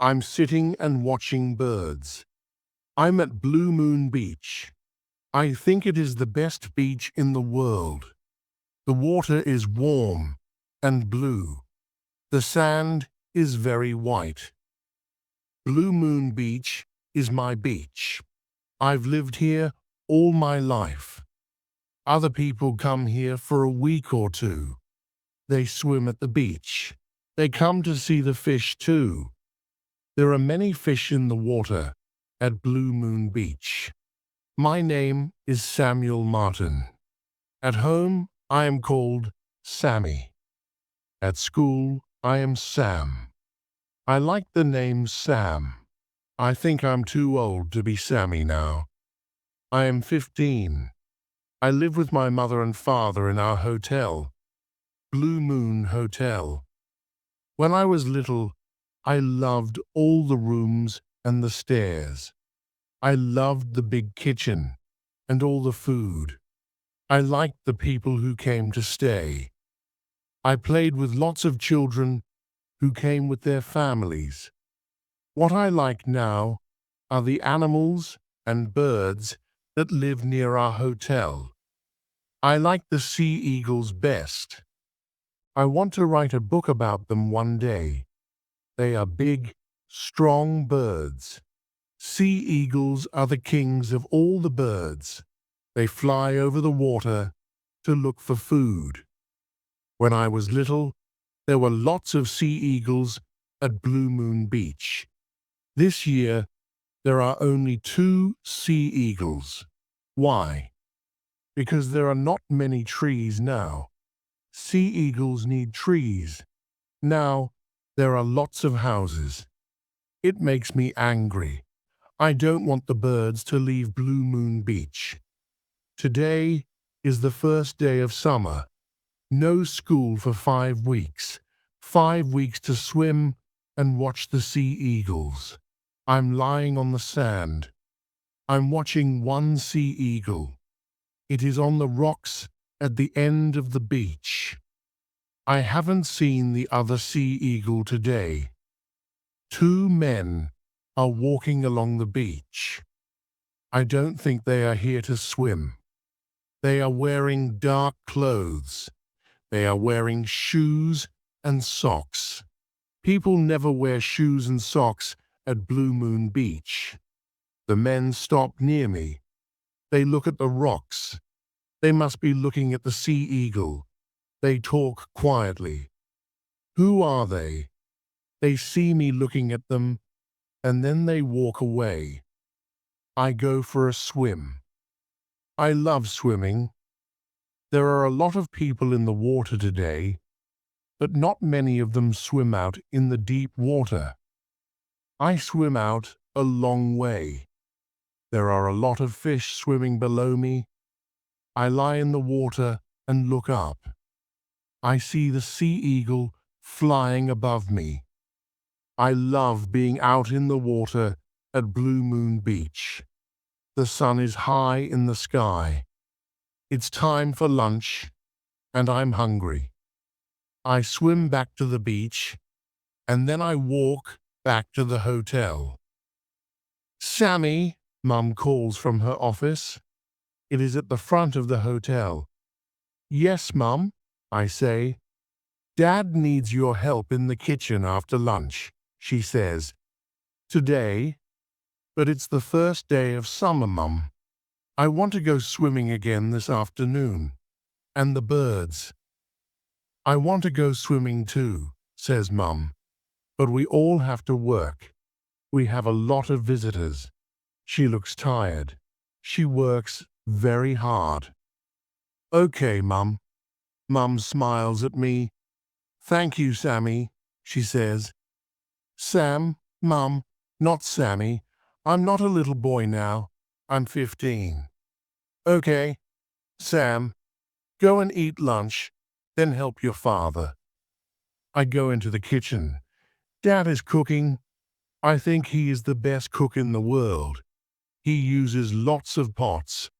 I'm sitting and watching birds. I'm at Blue Moon Beach. I think it is the best beach in the world. The water is warm and blue. The sand is very white. Blue Moon Beach is my beach. I've lived here all my life. Other people come here for a week or two. They swim at the beach. They come to see the fish too. There are many fish in the water at Blue Moon Beach. My name is Samuel Martin. At home, I am called Sammy. At school, I am Sam. I like the name Sam. I think I'm too old to be Sammy now. I am 15. I live with my mother and father in our hotel, Blue Moon Hotel. When I was little, I loved all the rooms and the stairs. I loved the big kitchen and all the food. I liked the people who came to stay. I played with lots of children who came with their families. What I like now are the animals and birds that live near our hotel. I like the sea eagles best. I want to write a book about them one day. They are big, strong birds. Sea eagles are the kings of all the birds. They fly over the water to look for food. When I was little, there were lots of sea eagles at Blue Moon Beach. This year, there are only 2 sea eagles. Why? Because there are not many trees now. Sea eagles need trees. Now, there are lots of houses. It makes me angry. I don't want the birds to leave Blue Moon Beach. Today is the first day of summer. No school for 5 weeks. 5 weeks to swim and watch the sea eagles. I'm lying on the sand. I'm watching one sea eagle. It is on the rocks at the end of the beach. I haven't seen the other sea eagle today. 2 men are walking along the beach. I don't think they are here to swim. They are wearing dark clothes. They are wearing shoes and socks. People never wear shoes and socks at Blue Moon Beach. The men stop near me. They look at the rocks. They must be looking at the sea eagle. They talk quietly. Who are they? They see me looking at them, and then they walk away. I go for a swim. I love swimming. There are a lot of people in the water today, but not many of them swim out in the deep water. I swim out a long way. There are a lot of fish swimming below me. I lie in the water and look up. I see the sea eagle flying above me. I love being out in the water at Blue Moon Beach. The sun is high in the sky. It's time for lunch, and I'm hungry. I swim back to the beach, and then I walk back to the hotel. Sammy, Mum calls from her office. It is at the front of the hotel. Yes, Mum, I say. Dad needs your help in the kitchen after lunch, she says. Today? But it's the first day of summer, Mum. I want to go swimming again this afternoon. And the birds. I want to go swimming too, says Mum. But we all have to work. We have a lot of visitors. She looks tired. She works very hard. Okay, Mum. Mum smiles at me. Thank you, Sammy, she says. Sam, Mum, not Sammy. I'm not a little boy now. I'm 15. Okay, Sam, go and eat lunch, then help your father. I go into the kitchen. Dad is cooking. I think he is the best cook in the world. He uses lots of pots.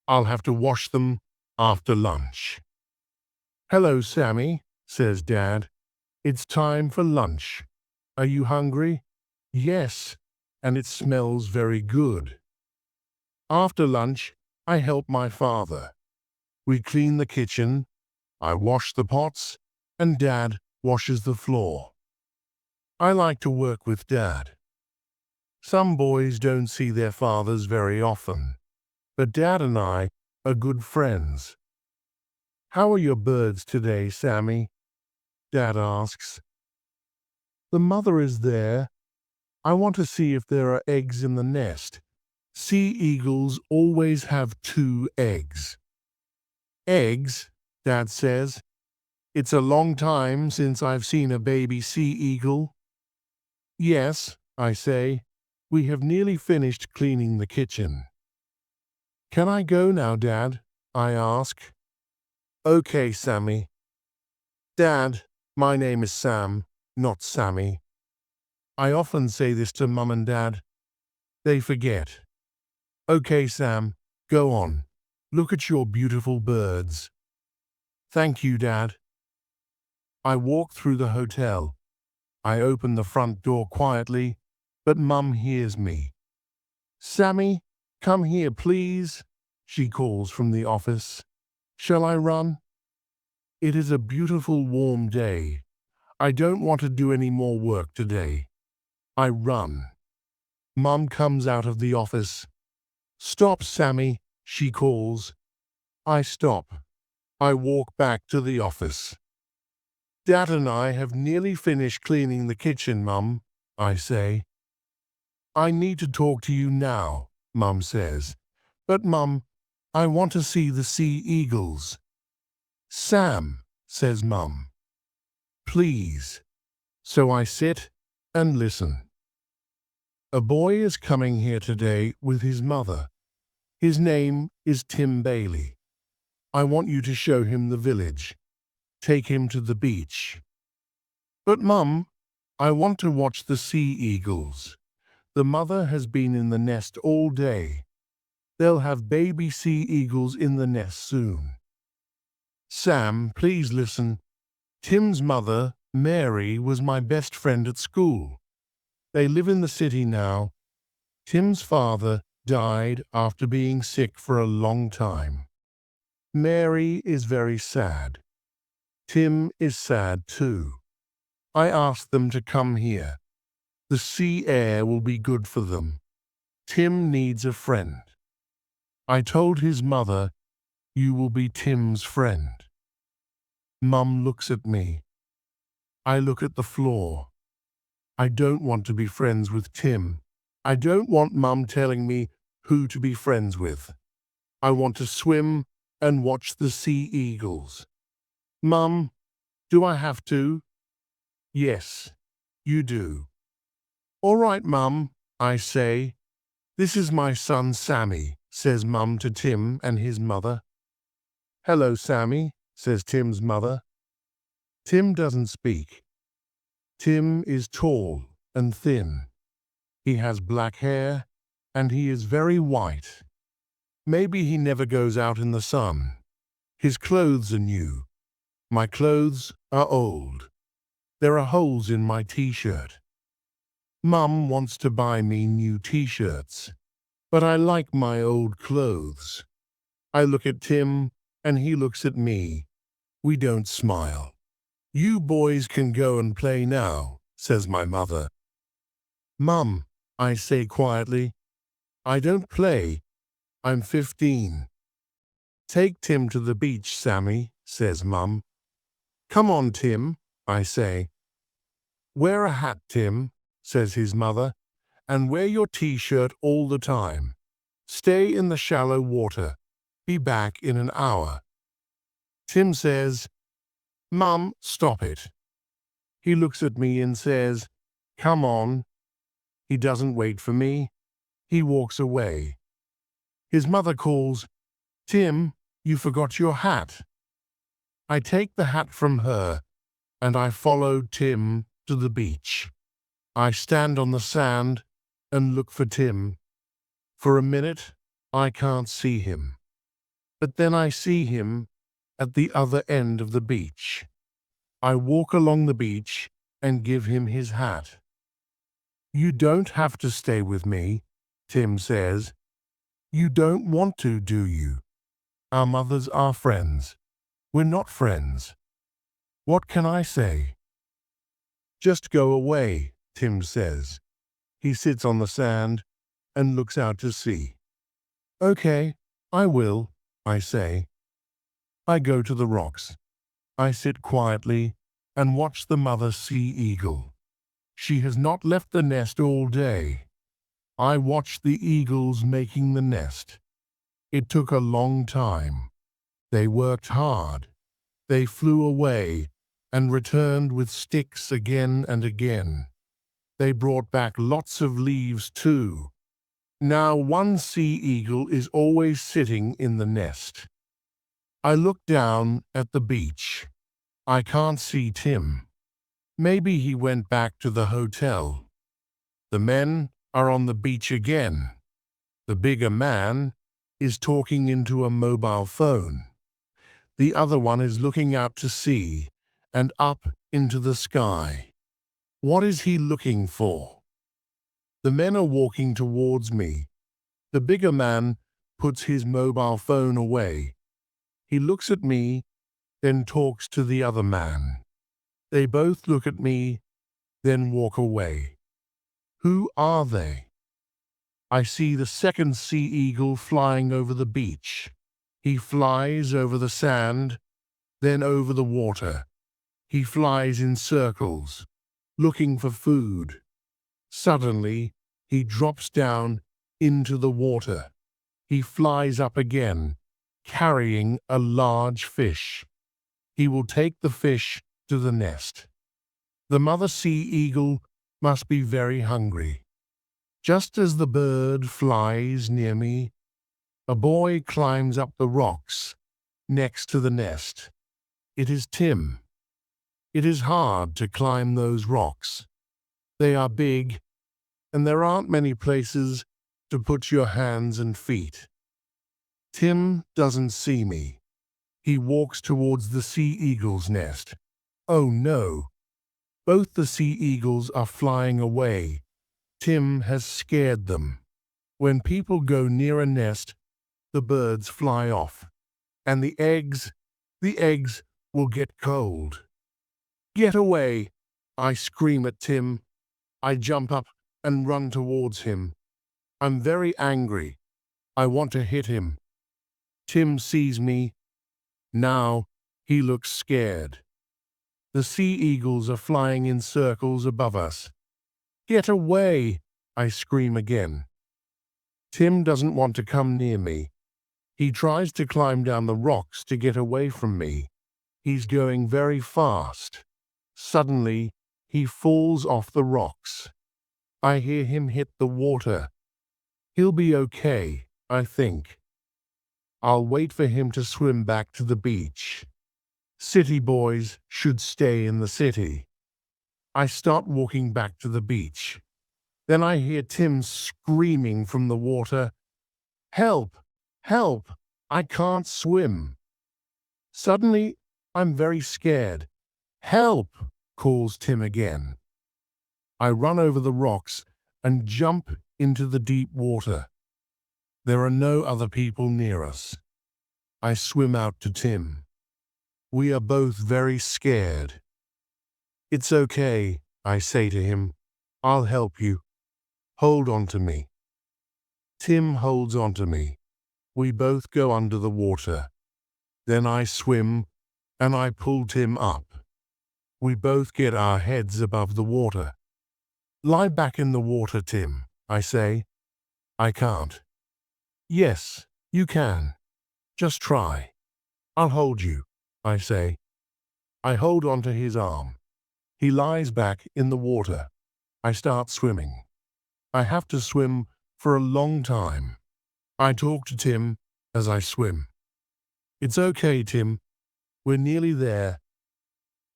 I'll have to wash them after lunch. Hello, Sammy, says Dad. It's time for lunch. Are you hungry? Yes, and it smells very good. After lunch, I help my father. We clean the kitchen, I wash the pots, and Dad washes the floor. I like to work with Dad. Some boys don't see their fathers very often, but Dad and I are good friends. How are your birds today, Sammy? Dad asks. The mother is there. I want to see if there are eggs in the nest. Sea eagles always have 2 eggs. Eggs, Dad says. It's a long time since I've seen a baby sea eagle. Yes, I say. We have nearly finished cleaning the kitchen. Can I go now, Dad? I ask. Okay, Sammy. Dad, my name is Sam, not Sammy. I often say this to Mum and Dad. They forget. Okay, Sam, go on. Look at your beautiful birds. Thank you, Dad. I walk through the hotel. I open the front door quietly, but Mum hears me. Sammy, come here, please, she calls from the office. Shall I run? It is a beautiful warm day. I don't want to do any more work today. I run. Mum comes out of the office. Stop, Sammy, she calls. I stop. I walk back to the office. Dad and I have nearly finished cleaning the kitchen, Mum, I say. I need to talk to you now, Mum says. But, Mum, I want to see the sea eagles. Sam, says Mum. Please. So I sit and listen. A boy is coming here today with his mother. His name is Tim Bailey. I want you to show him the village. Take him to the beach. But, Mum, I want to watch the sea eagles. The mother has been in the nest all day. They'll have baby sea eagles in the nest soon. Sam, please listen. Tim's mother, Mary, was my best friend at school. They live in the city now. Tim's father died after being sick for a long time. Mary is very sad. Tim is sad too. I asked them to come here. The sea air will be good for them. Tim needs a friend. I told his mother, you will be Tim's friend. Mum looks at me. I look at the floor. I don't want to be friends with Tim. I don't want Mum telling me who to be friends with. I want to swim and watch the sea eagles. Mum, do I have to? Yes, you do. All right, Mum, I say. This is my son Sammy, says Mum to Tim and his mother. Hello, Sammy, says Tim's mother. Tim doesn't speak. Tim is tall and thin. He has black hair, and he is very white. Maybe he never goes out in the sun. His clothes are new. My clothes are old. There are holes in my t-shirt. Mum wants to buy me new t-shirts, but I like my old clothes. I look at Tim, and he looks at me. We don't smile. You boys can go and play now, says my mother. Mum, I say quietly, I don't play. I'm 15. Take Tim to the beach, Sammy, says Mum. Come on, Tim, I say. Wear a hat, Tim, says his mother, and wear your t-shirt all the time. Stay in the shallow water. Be back in an hour. Tim says, Mum, stop it. He looks at me and says, come on. He doesn't wait for me. He walks away. His mother calls, Tim, you forgot your hat. I take the hat from her, and I follow Tim to the beach. I stand on the sand and look for Tim. For a minute, I can't see him. But then I see him at the other end of the beach. I walk along the beach and give him his hat. You don't have to stay with me, Tim says. You don't want to, do you? Our mothers are friends. We're not friends. What can I say? Just go away, Tim says. He sits on the sand and looks out to sea. Okay, I will, I say. I go to the rocks. I sit quietly and watch the mother sea eagle. She has not left the nest all day. I watch the eagles making the nest. It took a long time. They worked hard. They flew away and returned with sticks again and again. They brought back lots of leaves too. Now one sea eagle is always sitting in the nest. I look down at the beach. I can't see Tim. Maybe he went back to the hotel. The men are on the beach again. The bigger man is talking into a mobile phone. The other one is looking out to sea and up into the sky. What is he looking for? The men are walking towards me. The bigger man puts his mobile phone away. He looks at me, then talks to the other man. They both look at me, then walk away. Who are they? I see the second sea eagle flying over the beach. He flies over the sand, then over the water. He flies in circles, looking for food. Suddenly, he drops down into the water. He flies up again, carrying a large fish. He will take the fish to the nest. The mother sea eagle must be very hungry. Just as the bird flies near me, a boy climbs up the rocks next to the nest. It is Tim. It is hard to climb those rocks. They are big, and there aren't many places to put your hands and feet. Tim doesn't see me. He walks towards the sea eagle's nest. Oh no! Both the sea eagles are flying away. Tim has scared them. When people go near a nest, the birds fly off. And the eggs will get cold. Get away! I scream at Tim. I jump up and run towards him. I'm very angry. I want to hit him. Tim sees me. Now he looks scared. The sea eagles are flying in circles above us. Get away! I scream again. Tim doesn't want to come near me. He tries to climb down the rocks to get away from me. He's going very fast. Suddenly, he falls off the rocks. I hear him hit the water. He'll be okay, I think. I'll wait for him to swim back to the beach. City boys should stay in the city. I start walking back to the beach. Then I hear Tim screaming from the water, "Help! Help! I can't swim!" Suddenly, I'm very scared. "Help!" calls Tim again. I run over the rocks and jump into the deep water. There are no other people near us. I swim out to Tim. We are both very scared. "It's okay," I say to him. "I'll help you. Hold on to me." Tim holds on to me. We both go under the water. Then I swim and I pull Tim up. We both get our heads above the water. "Lie back in the water, Tim," I say. "I can't." "Yes, you can. Just try." "I'll hold you," I say. I hold on to his arm. He lies back in the water. I start swimming. I have to swim for a long time. I talk to Tim as I swim. "It's okay, Tim. We're nearly there."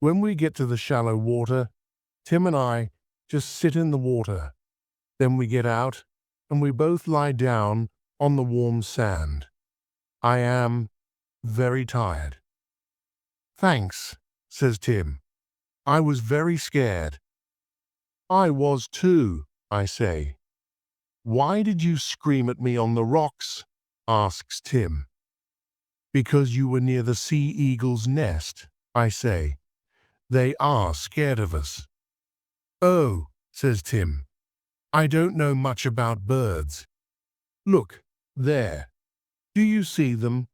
When we get to the shallow water, Tim and I just sit in the water. Then we get out and we both lie down on the warm sand. I am very tired. "Thanks," says Tim. "I was very scared." "I was too," I say. Why did you scream at me on the rocks? Asks Tim. Because you were near the sea eagle's nest, I say. They are scared of us. Oh, says Tim. I don't know much about birds. Look, there. Do you see them?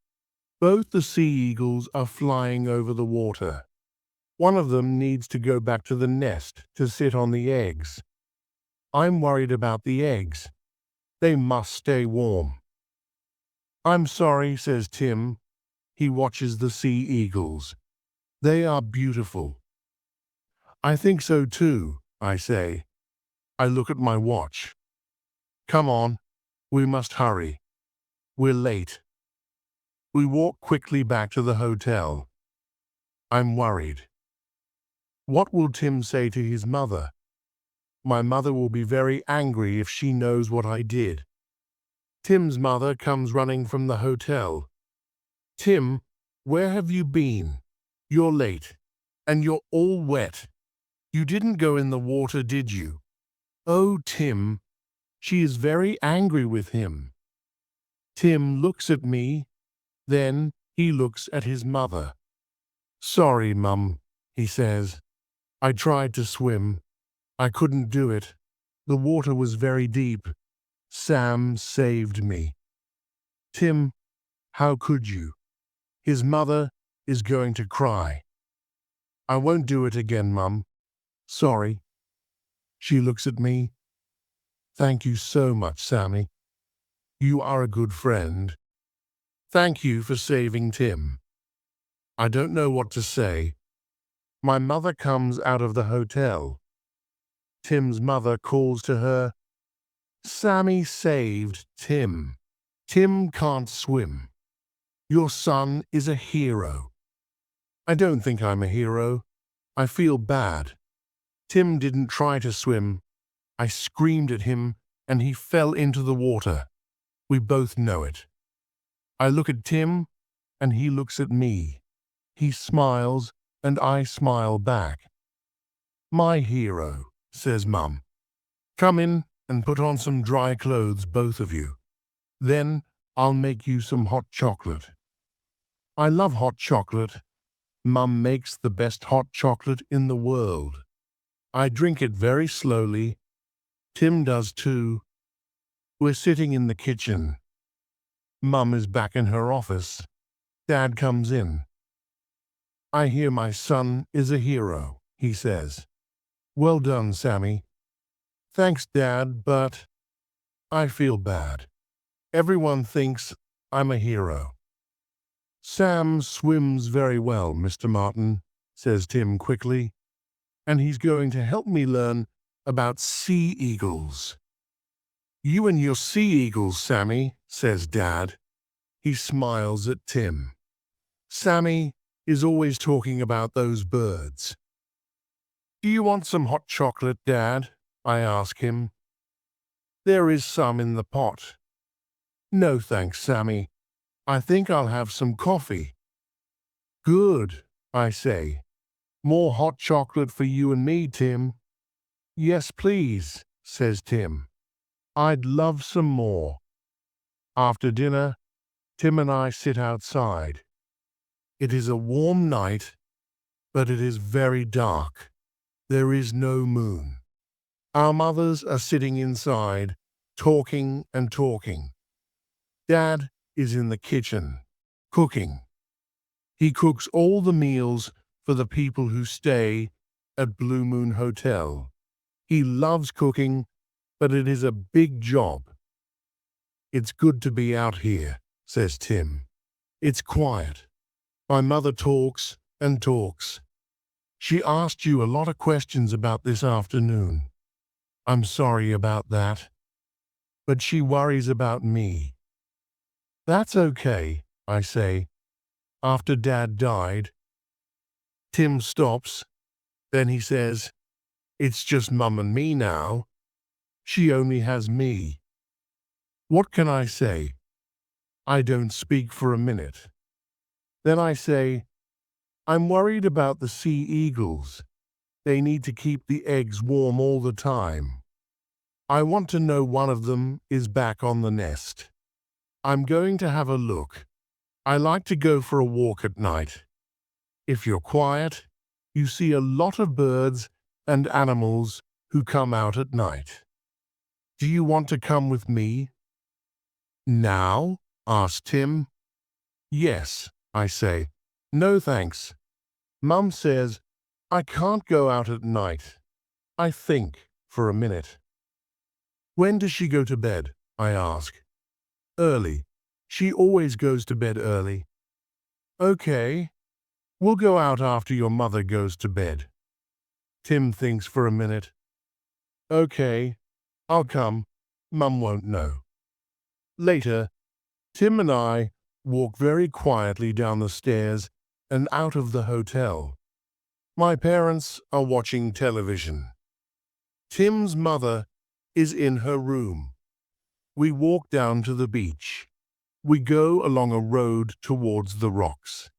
Both the sea eagles are flying over the water. One of them needs to go back to the nest to sit on the eggs. I'm worried about the eggs. They must stay warm. I'm sorry, says Tim. He watches the sea eagles. They are beautiful. I think so too, I say. I look at my watch. Come on, we must hurry. We're late. We walk quickly back to the hotel. I'm worried. What will Tim say to his mother? My mother will be very angry if she knows what I did. Tim's mother comes running from the hotel. Tim, where have you been? You're late, and you're all wet. You didn't go in the water, did you? Oh, Tim, she is very angry with him. Tim looks at me, then he looks at his mother. Sorry, Mum, he says. I tried to swim. I couldn't do it. The water was very deep. Sam saved me. Tim, how could you? His mother is going to cry. I won't do it again, Mum. Sorry. She looks at me. Thank you so much, Sammy. You are a good friend. Thank you for saving Tim. I don't know what to say. My mother comes out of the hotel. Tim's mother calls to her. Sammy saved Tim. Tim can't swim. Your son is a hero. I don't think I'm a hero. I feel bad. Tim didn't try to swim. I screamed at him and he fell into the water. We both know it. I look at Tim and he looks at me. He smiles and I smile back. My hero, says Mum. Come in and put on some dry clothes, both of you. Then I'll make you some hot chocolate. I love hot chocolate. Mum makes the best hot chocolate in the world. I drink it very slowly. Tim does too. We're sitting in the kitchen. Mum is back in her office. Dad comes in. I hear my son is a hero, he says. Well done, Sammy. Thanks, Dad, but I feel bad. Everyone thinks I'm a hero. Sam swims very well, Mr. Martin, says Tim quickly, and he's going to help me learn about sea eagles. You and your sea eagles, Sammy, says Dad. He smiles at Tim. Sammy is always talking about those birds. Do you want some hot chocolate, Dad? I ask him. There is some in the pot. No thanks, Sammy. I think I'll have some coffee. Good, I say. More hot chocolate for you and me, Tim. Yes, please, says Tim. I'd love some more. After dinner, Tim and I sit outside. It is a warm night, but it is very dark. There is no moon. Our mothers are sitting inside, talking and talking. Dad is in the kitchen, cooking. He cooks all the meals for the people who stay at Blue Moon Hotel. He loves cooking, but it is a big job. It's good to be out here, says Tim. It's quiet. My mother talks and talks. She asked you a lot of questions about this afternoon. I'm sorry about that. But she worries about me. That's okay, I say. After Dad died, Tim stops. Then he says, it's just Mum and me now. She only has me. What can I say? I don't speak for a minute. Then I say, I'm worried about the sea eagles. They need to keep the eggs warm all the time. I want to know one of them is back on the nest. I'm going to have a look. I like to go for a walk at night. If you're quiet, you see a lot of birds and animals who come out at night. Do you want to come with me? Now? Asked Tim. Yes, I say. No thanks. Mum says I can't go out at night. I think for a minute. When does she go to bed? I ask. Early. She always goes to bed early. Okay, we'll go out after your mother goes to bed. Tim thinks for a minute. Okay, I'll come. Mum won't know. Later, Tim and I walk very quietly down the stairs and out of the hotel. My parents are watching television. Tim's mother is in her room. We walk down to the beach. We go along a road towards the rocks.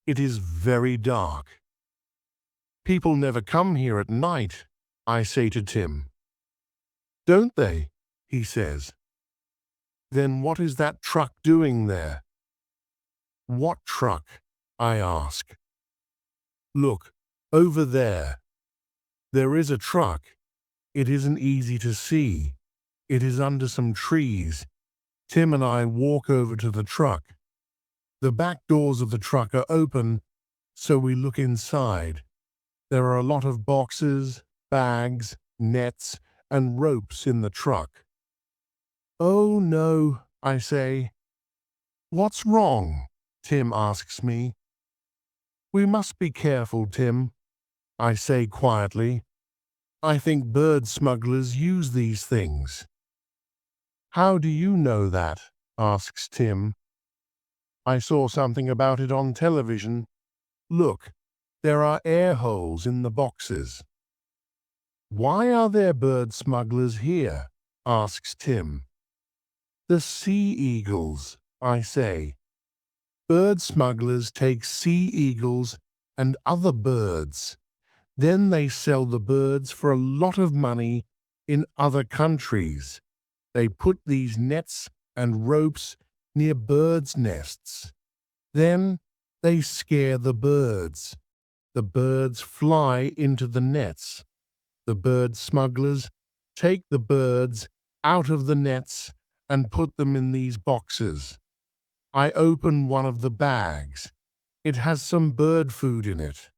It is very dark. People never come here at night, I say to Tim. Don't they? He says. Then what is that truck doing there? What truck? I ask. Look, over there. There is a truck. It isn't easy to see. It is under some trees. Tim and I walk over to the truck. The back doors of the truck are open, so we look inside. There are a lot of boxes, bags, nets, and ropes in the truck. Oh no, I say. What's wrong? Tim asks me. We must be careful, Tim, I say quietly. I think bird smugglers use these things. How do you know that? Asks Tim. I saw something about it on television. Look, there are air holes in the boxes. Why are there bird smugglers here? Asks Tim. The sea eagles, I say. Bird smugglers take sea eagles and other birds. Then they sell the birds for a lot of money in other countries. They put these nets and ropes near birds' nests. Then they scare the birds. The birds fly into the nets. The bird smugglers take the birds out of the nets and put them in these boxes. I open one of the bags. It has some bird food in it.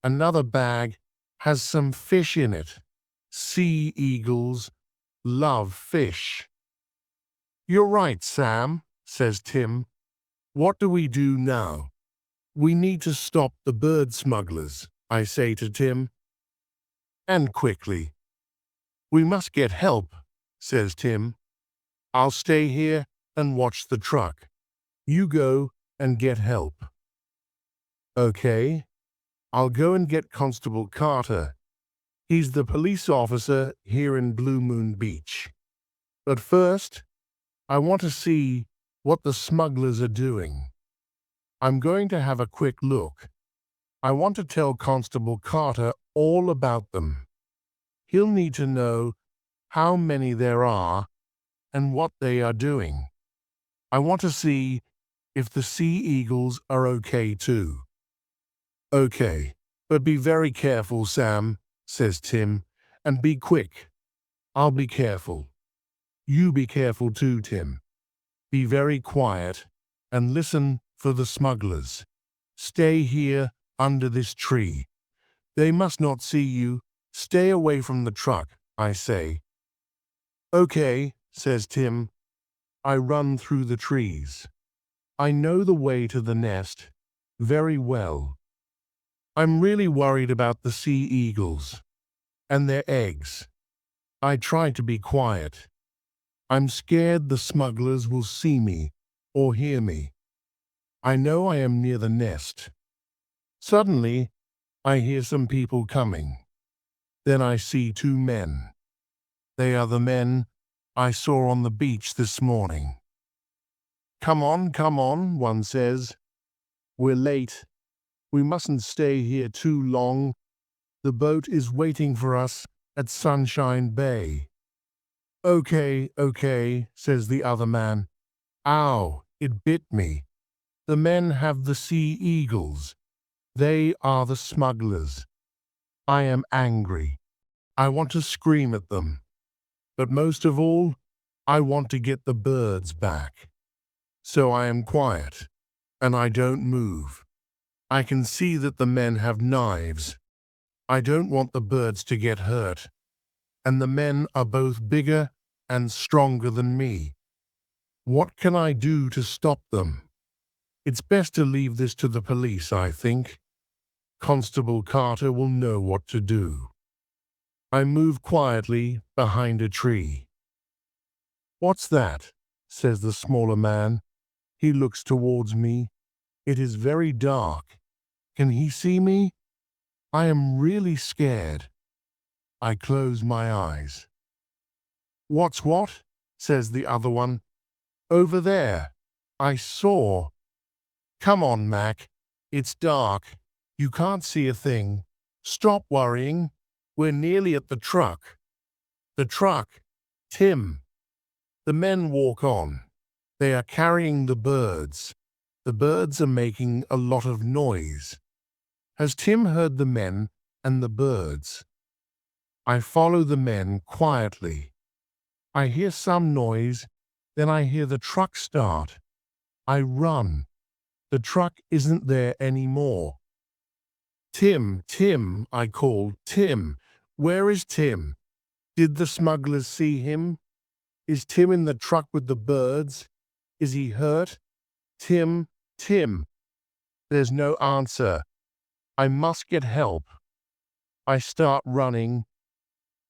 Another bag has some fish in it. Sea eagles love fish. You're right, Sam, says Tim. What do we do now? We need to stop the bird smugglers, I say to Tim. And quickly. We must get help, says Tim. I'll stay here and watch the truck. You go and get help. Okay, I'll go and get Constable Carter. He's the police officer here in Blue Moon Beach. But first, I want to see what the smugglers are doing. I'm going to have a quick look. I want to tell Constable Carter all about them. He'll need to know how many there are and what they are doing. I want to see if the sea eagles are okay too. Okay, but be very careful, Sam, says Tim, and be quick. I'll be careful. You be careful too, Tim. Be very quiet and listen for the smugglers. Stay here under this tree. They must not see you. Stay away from the truck, I say. Okay, says Tim. I run through the trees. I know the way to the nest very well. I'm really worried about the sea eagles and their eggs. I try to be quiet. I'm scared the smugglers will see me or hear me. I know I am near the nest. Suddenly, I hear some people coming. Then I see two men. They are the men I saw on the beach this morning. Come on, one says. We're late. We mustn't stay here too long. The boat is waiting for us at Sunshine Bay. Okay, okay, says the other man. Ow, it bit me. The men have the sea eagles. They are the smugglers. I am angry. I want to scream at them. But most of all, I want to get the birds back. So I am quiet, and I don't move. I can see that the men have knives. I don't want the birds to get hurt. And the men are both bigger and stronger than me. What can I do to stop them? It's best to leave this to the police, I think. Constable Carter will know what to do. I move quietly behind a tree. What's that? Says the smaller man. He looks towards me. It is very dark. Can he see me? I am really scared. I close my eyes. What's what? Says the other one. Over there. I saw. Come on, Mac. It's dark. You can't see a thing. Stop worrying. We're nearly at the truck. The truck. Tim. The men walk on. They are carrying the birds. The birds are making a lot of noise. Has Tim heard the men and the birds? I follow the men quietly. I hear some noise, then I hear the truck start. I run. The truck isn't there anymore. Tim, Tim, I called. Tim, where is Tim? Did the smugglers see him? Is Tim in the truck with the birds? Is he hurt? Tim, Tim. There's no answer. I must get help. I start running.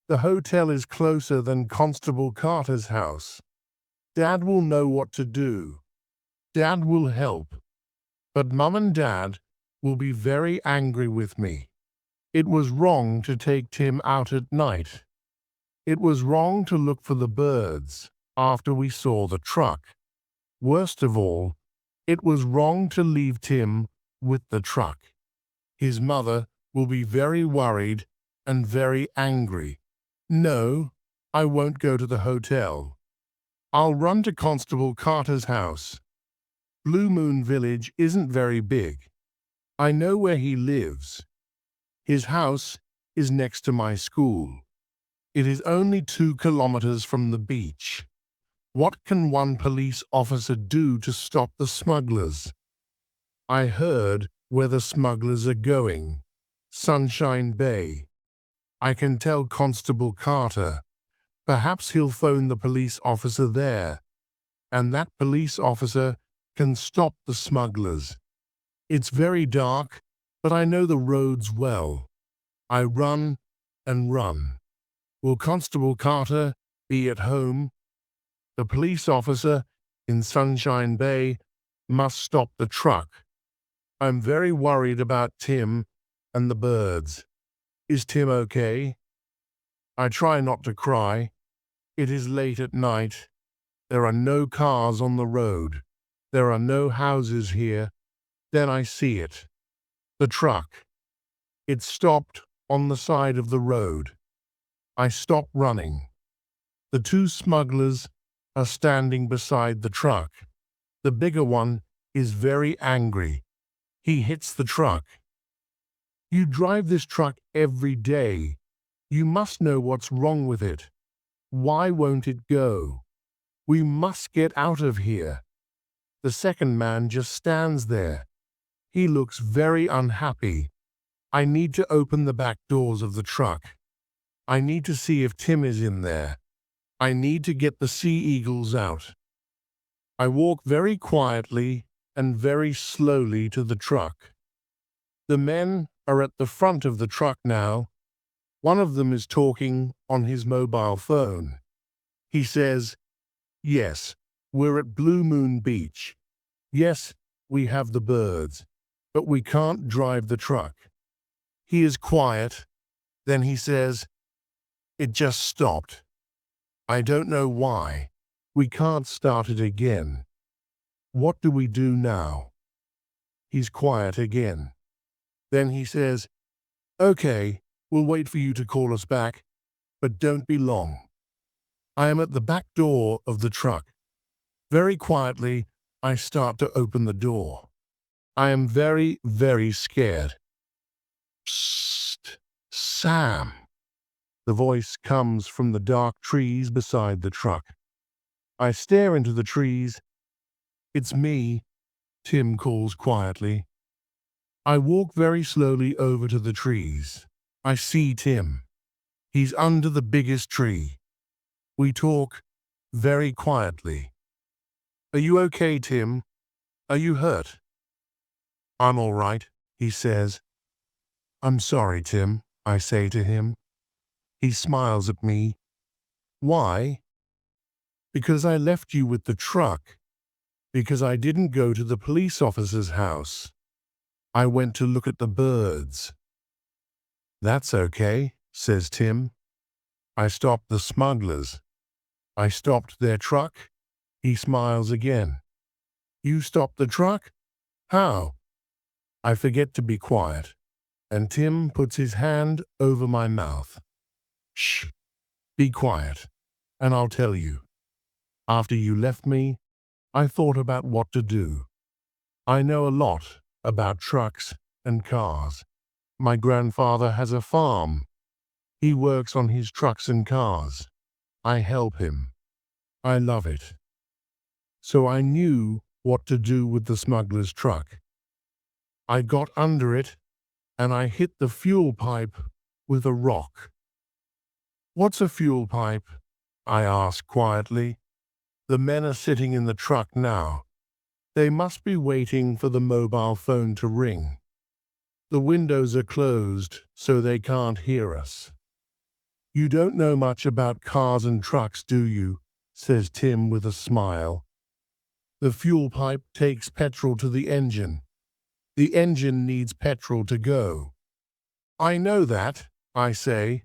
The hotel is closer than Constable Carter's house. Dad will know what to do. Dad will help. But Mum and Dad will be very angry with me. It was wrong to take Tim out at night. It was wrong to look for the birds after we saw the truck. Worst of all, it was wrong to leave Tim with the truck. His mother will be very worried and very angry. No, I won't go to the hotel. I'll run to Constable Carter's house. Blue Moon Village isn't very big. I know where he lives. His house is next to my school. It is only 2 kilometers from the beach. What can one police officer do to stop the smugglers? I heard where the smugglers are going. Sunshine Bay. I can tell Constable Carter. Perhaps he'll phone the police officer there, and that police officer can stop the smugglers. It's very dark, but I know the roads well. I run and run. Will Constable Carter be at home? The police officer in Sunshine Bay must stop the truck. I'm very worried about Tim and the birds. Is Tim okay? I try not to cry. It is late at night. There are no cars on the road. There are no houses here. Then I see it. The truck. It stopped on the side of the road. I stop running. The 2 smugglers are standing beside the truck. The bigger one is very angry. He hits the truck. You drive this truck every day. You must know what's wrong with it. Why won't it go? We must get out of here. The second man just stands there. He looks very unhappy. I need to open the back doors of the truck. I need to see if Tim is in there. I need to get the sea eagles out. I walk very quietly and very slowly to the truck. The men are at the front of the truck now. One of them is talking on his mobile phone. He says, "Yes, we're at Blue Moon Beach. Yes, we have the birds, but we can't drive the truck." He is quiet. Then he says, "It just stopped. I don't know why. We can't start it again. What do we do now?" He's quiet again. Then he says, "Okay, we'll wait for you to call us back, but don't be long." I am at the back door of the truck. Very quietly, I start to open the door. I am very, very scared. Psst, Sam. The voice comes from the dark trees beside the truck. I stare into the trees. It's me, Tim calls quietly. I walk very slowly over to the trees. I see Tim. He's under the biggest tree. We talk very quietly. Are you okay, Tim? Are you hurt? I'm all right, he says. I'm sorry, Tim, I say to him. He smiles at me. Why? Because I left you with the truck. Because I didn't go to the police officer's house. I went to look at the birds. That's okay, says Tim. I stopped the smugglers. I stopped their truck. He smiles again. You stopped the truck? How? I forget to be quiet, and Tim puts his hand over my mouth. Shh, be quiet, and I'll tell you. After you left me, I thought about what to do. I know a lot about trucks and cars. My grandfather has a farm. He works on his trucks and cars. I help him. I love it. So I knew what to do with the smuggler's truck. I got under it, and I hit the fuel pipe with a rock. What's a fuel pipe? I ask quietly. The men are sitting in the truck now. They must be waiting for the mobile phone to ring. The windows are closed, so they can't hear us. You don't know much about cars and trucks, do you? Says Tim with a smile. The fuel pipe takes petrol to the engine. The engine needs petrol to go. I know that, I say.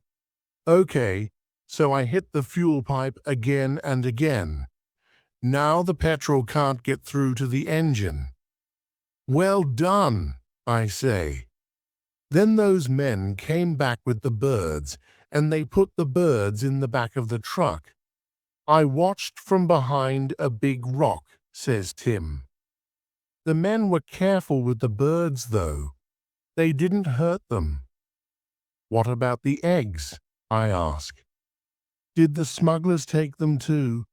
Okay, so I hit the fuel pipe again and again. Now the petrol can't get through to the engine. Well done, I say. Then those men came back with the birds, and they put the birds in the back of the truck. I watched from behind a big rock, says Tim. The men were careful with the birds, though. They didn't hurt them. What about the eggs? I ask. Did the smugglers take them too?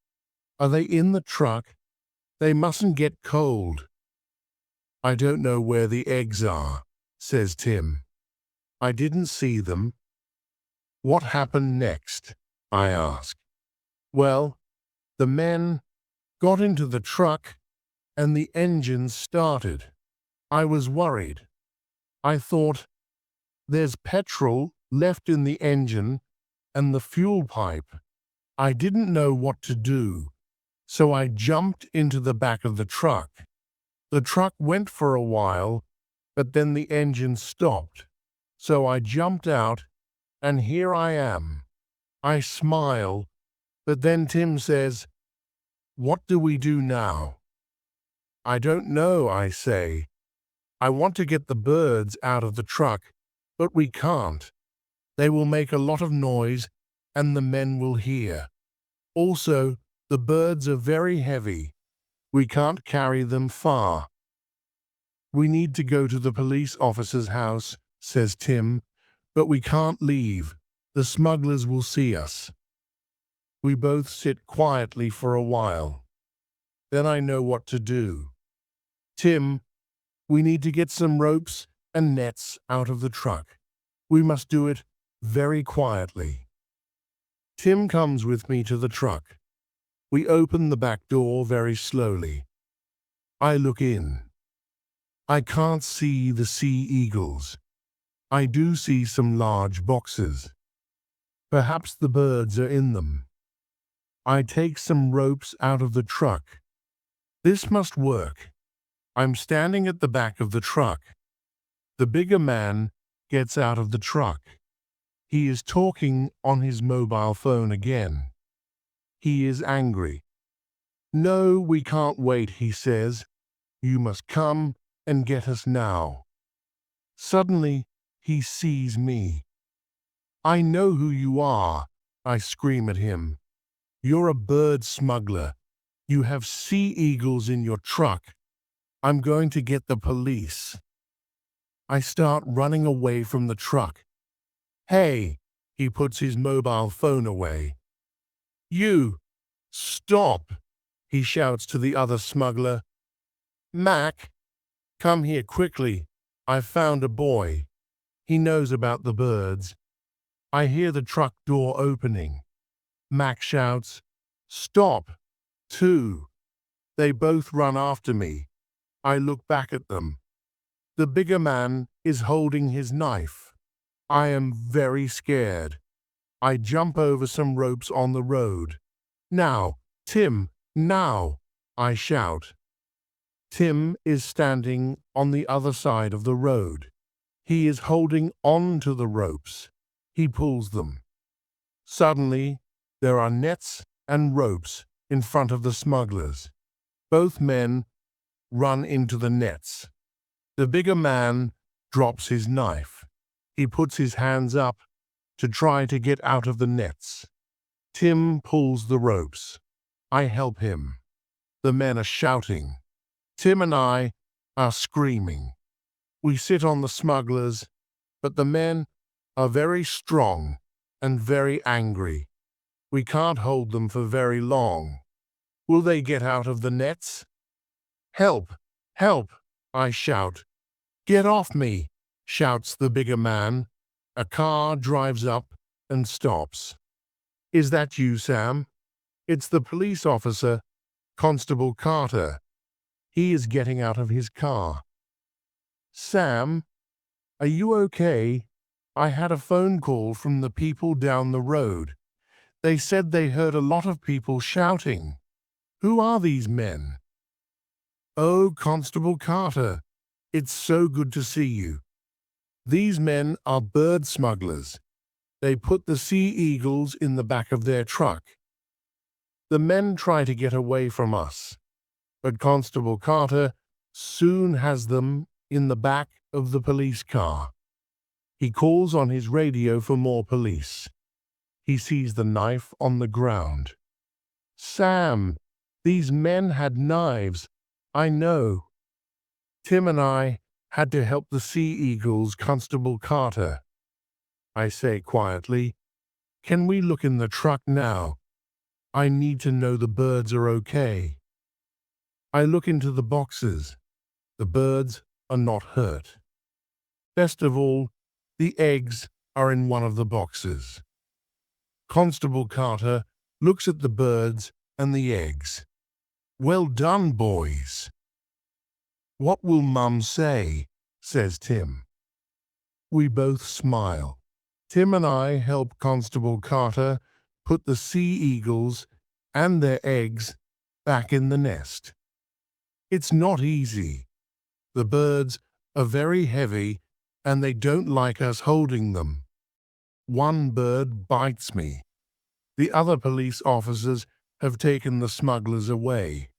Are they in the truck? They mustn't get cold. I don't know where the eggs are, says Tim. I didn't see them. What happened next? I ask. Well, the men got into the truck and the engine started. I was worried. I thought, there's petrol left in the engine and the fuel pipe. I didn't know what to do, so I jumped into the back of the truck. The truck went for a while, but then the engine stopped. So I jumped out, and here I am. I smile, but then Tim says, "What do we do now?" I don't know, I say. I want to get the birds out of the truck, but we can't. They will make a lot of noise, and the men will hear. Also, the birds are very heavy. We can't carry them far. We need to go to the police officer's house, says Tim, but we can't leave. The smugglers will see us. We both sit quietly for a while. Then I know what to do. Tim, we need to get some ropes and nets out of the truck. We must do it very quietly. Tim comes with me to the truck. We open the back door very slowly. I look in. I can't see the sea eagles. I do see some large boxes. Perhaps the birds are in them. I take some ropes out of the truck. This must work. I'm standing at the back of the truck. The bigger man gets out of the truck. He is talking on his mobile phone again. He is angry. No, we can't wait, he says. You must come and get us now. Suddenly, he sees me. I know who you are, I scream at him. You're a bird smuggler. You have sea eagles in your truck. I'm going to get the police. I start running away from the truck. Hey, he puts his mobile phone away. You, stop, he shouts to the other smuggler. Mac, come here quickly. I've found a boy. He knows about the birds. I hear the truck door opening. Mac shouts, stop, too. They both run after me. I look back at them. The bigger man is holding his knife. I am very scared. I jump over some ropes on the road. Now, Tim, now, I shout. Tim is standing on the other side of the road. He is holding on to the ropes. He pulls them. Suddenly, there are nets and ropes in front of the smugglers. Both men run into the nets. The bigger man drops his knife. He puts his hands up to try to get out of the nets. Tim pulls the ropes. I help him. The men are shouting. Tim and I are screaming. We sit on the smugglers, but the men are very strong and very angry. We can't hold them for very long. Will they get out of the nets? Help! Help! I shout. Get off me! Shouts the bigger man. A car drives up and stops. Is that you, Sam? It's the police officer, Constable Carter. He is getting out of his car. Sam, are you okay? I had a phone call from the people down the road. They said they heard a lot of people shouting. Who are these men? Oh, Constable Carter, it's so good to see you. These men are bird smugglers. They put the sea eagles in the back of their truck. The men try to get away from us, but Constable Carter soon has them in the back of the police car. He calls on his radio for more police. He sees the knife on the ground. Sam, these men had knives. I know. Tim and I had to help the sea eagles, Constable Carter. I say quietly, can we look in the truck now? I need to know the birds are okay. I look into the boxes. The birds are not hurt. Best of all, the eggs are in one of the boxes. Constable Carter looks at the birds and the eggs. Well done, boys. What will Mum say? Says Tim. We both smile. Tim and I help Constable Carter put the sea eagles and their eggs back in the nest. It's not easy. The birds are very heavy and they don't like us holding them. One bird bites me. The other police officers have taken the smugglers away.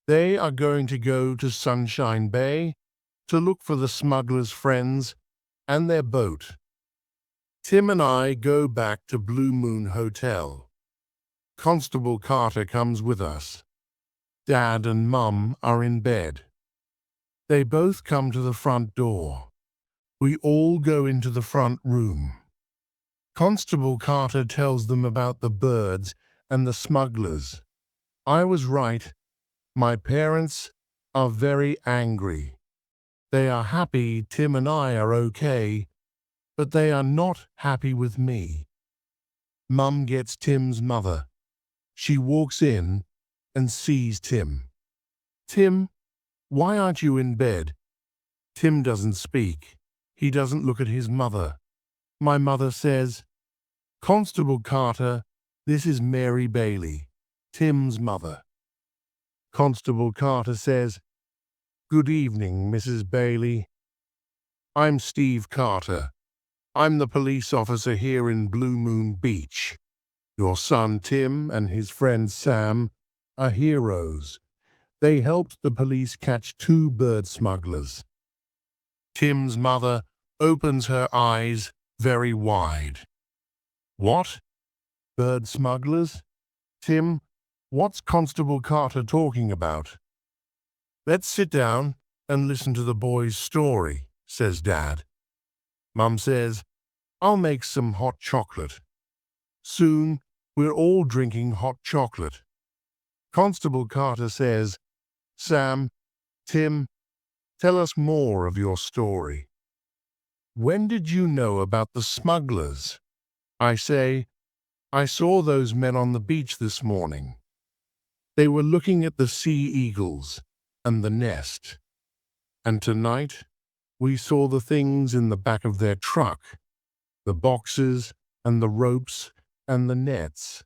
They are going to go to Sunshine Bay to look for the smugglers' friends and their boat. Tim and I go back to Blue Moon Hotel. Constable Carter comes with us. Dad and Mum are in bed. They both come to the front door. We all go into the front room. Constable Carter tells them about the birds and the smugglers. I was right. My parents are very angry. They are happy Tim and I are okay, but they are not happy with me. Mum gets Tim's mother. She walks in and sees Tim. Tim, why aren't you in bed? Tim doesn't speak. He doesn't look at his mother. My mother says, Constable Carter, this is Mary Bailey, Tim's mother. Constable Carter says, Good evening, Mrs. Bailey. I'm Steve Carter. I'm the police officer here in Blue Moon Beach. Your son Tim and his friend Sam are heroes. They helped the police catch 2 bird smugglers. Tim's mother opens her eyes very wide. What? Bird smugglers? Tim, what's Constable Carter talking about? Let's sit down and listen to the boy's story, says Dad. Mum says, I'll make some hot chocolate. Soon, we're all drinking hot chocolate. Constable Carter says, Sam, Tim, tell us more of your story. When did you know about the smugglers? I say, I saw those men on the beach this morning. They were looking at the sea eagles and the nest. And tonight, we saw the things in the back of their truck, the boxes and the ropes and the nets.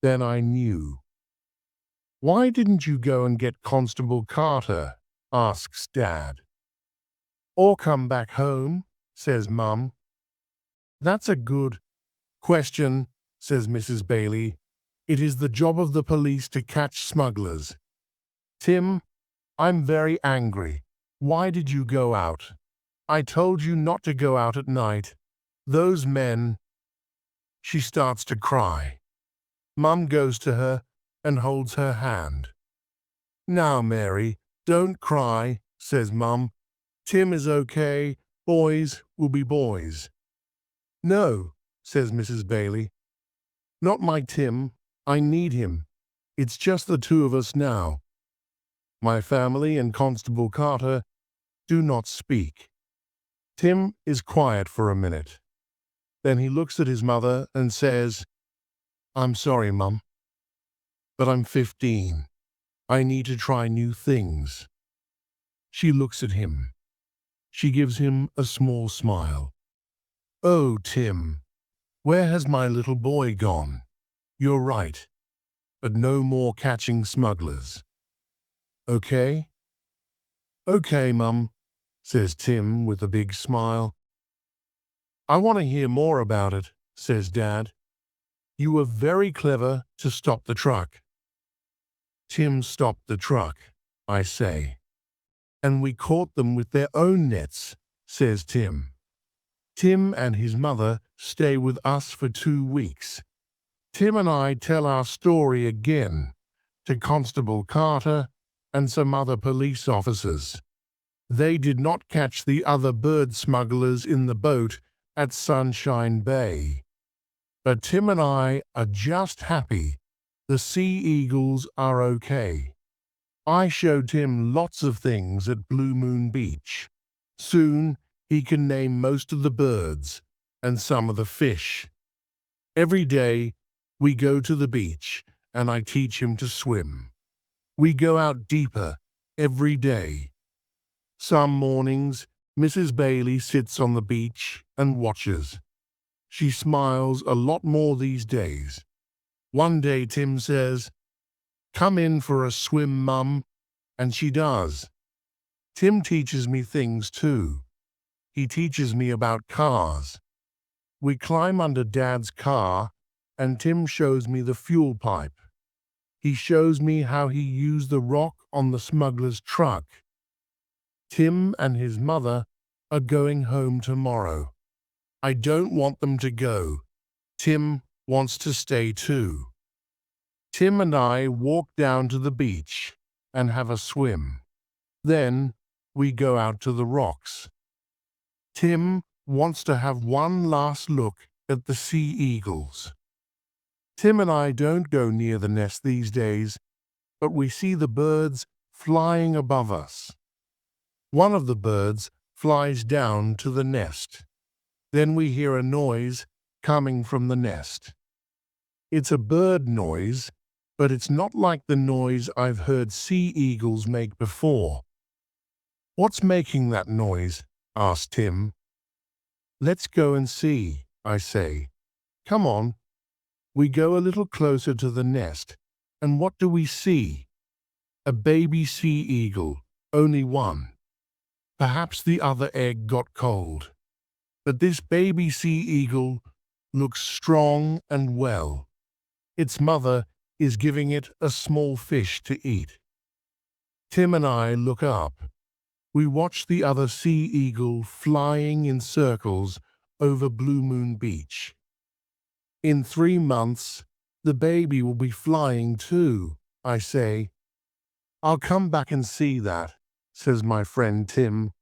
Then I knew. Why didn't you go and get Constable Carter? Asks Dad. Or come back home, says Mum. That's a good question, says Mrs. Bailey. It is the job of the police to catch smugglers. Tim, I'm very angry. Why did you go out? I told you not to go out at night. Those men. She starts to cry. Mum goes to her and holds her hand. Now, Mary, don't cry, says Mum. Tim is okay. Boys will be boys. No, says Mrs. Bailey. Not my Tim. I need him. It's just the two of us now. My family and Constable Carter do not speak. Tim is quiet for a minute. Then he looks at his mother and says, I'm sorry, Mum, but I'm 15. I need to try new things. She looks at him. She gives him a small smile. Oh, Tim, where has my little boy gone? You're right, but no more catching smugglers. Okay? Okay, Mum, says Tim with a big smile. I want to hear more about it, says Dad. You were very clever to stop the truck. Tim stopped the truck, I say. And we caught them with their own nets, says Tim. Tim and his mother stay with us for 2 weeks. Tim and I tell our story again to Constable Carter and some other police officers. They did not catch the other bird smugglers in the boat at Sunshine Bay. But Tim and I are just happy the sea eagles are okay. I showed Tim lots of things at Blue Moon Beach. Soon he can name most of the birds and some of the fish. Every day we go to the beach and I teach him to swim. We go out deeper every day. Some mornings Mrs. Bailey sits on the beach and watches. She smiles a lot more these days. One day Tim says, Come in for a swim, Mum, and she does. Tim teaches me things too. He teaches me about cars. We climb under Dad's car, and Tim shows me the fuel pipe. He shows me how he used the rock on the smuggler's truck. Tim and his mother are going home tomorrow. I don't want them to go. Tim wants to stay too. Tim and I walk down to the beach and have a swim. Then we go out to the rocks. Tim wants to have one last look at the sea eagles. Tim and I don't go near the nest these days, but we see the birds flying above us. One of the birds flies down to the nest. Then we hear a noise coming from the nest. It's a bird noise, but it's not like the noise I've heard sea eagles make before. What's making that noise? Asked Tim. Let's go and see, I say. Come on. We go a little closer to the nest, and what do we see? A baby sea eagle, only one. Perhaps the other egg got cold. But this baby sea eagle looks strong and well. Its mother is giving it a small fish to eat. Tim and I look up. We watch the other sea eagle flying in circles over Blue Moon Beach. In 3 months, The baby will be flying too, I say. I'll come back and see that, says my friend Tim.